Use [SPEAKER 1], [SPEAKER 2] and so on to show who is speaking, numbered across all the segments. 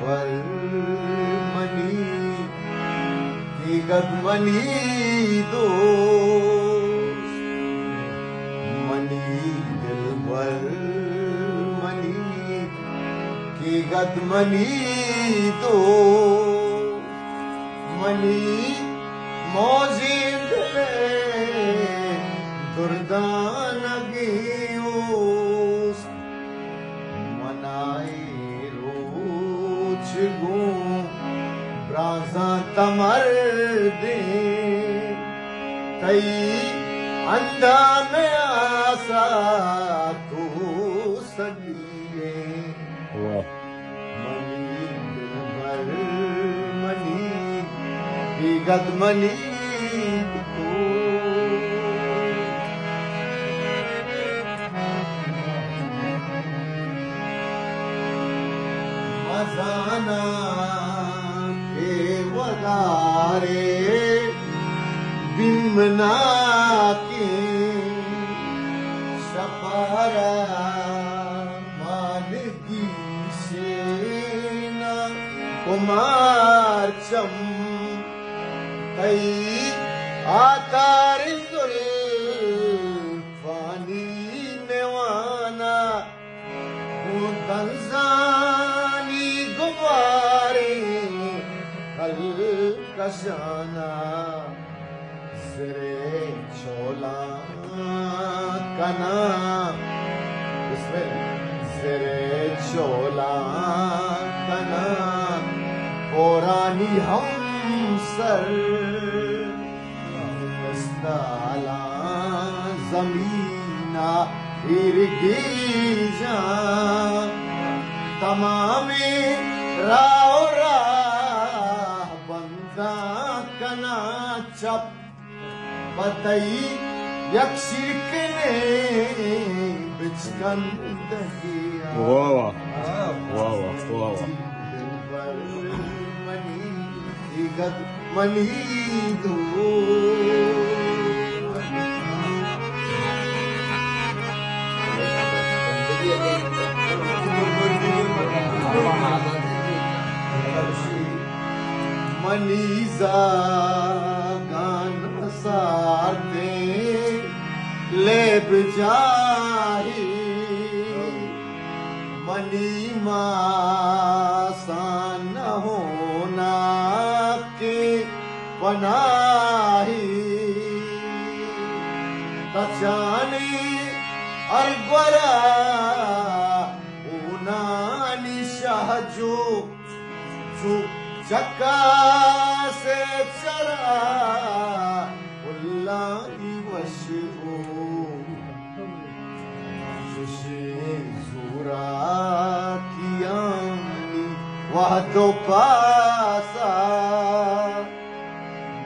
[SPEAKER 1] दिलबर money की गदमनी दोस्त money दिलबर money की गदमनी दोस्त मनी मौजिद दुर्दान गियोस मनाए रोज गो ब्राजा तमर दे तई अंधा में आसा तू सगिए मनी दिलबर मनी की गदमनी मजाना के वलारे बिमना के सपारा मानगी सेना कुमार चम कई आतारी फानी नेवाना तंजानी गुबारे कल कशाना जरे चोला कना इसमें जरे चोला कना पुरानी हम सर जमीना इरगीजा तमामे राव राह बंदा कना चप बतई यक्षिकने बिचकन दहिया
[SPEAKER 2] वाह वाह वाह वाह
[SPEAKER 1] मनी गद मनी दो मनीजा गान सारते लेब जाही मनी मासान होना के पनाही तचानी अरगवरा उनानी शाहजो चक्का से चरा उल्लाही वशो ज़ूरा कियानी वह तो पासा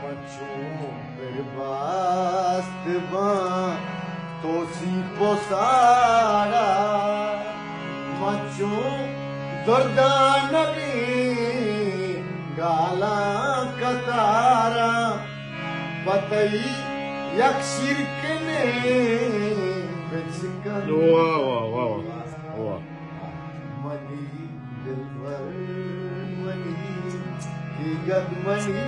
[SPEAKER 1] मचो बिरबास्त बा तो सी पोसारा मचो दुर्दानगी गाला कतारा पतई यक्षिरकने बिचकन
[SPEAKER 2] वाह वाह वाह
[SPEAKER 1] मनी दिलबर मनी की गदमनी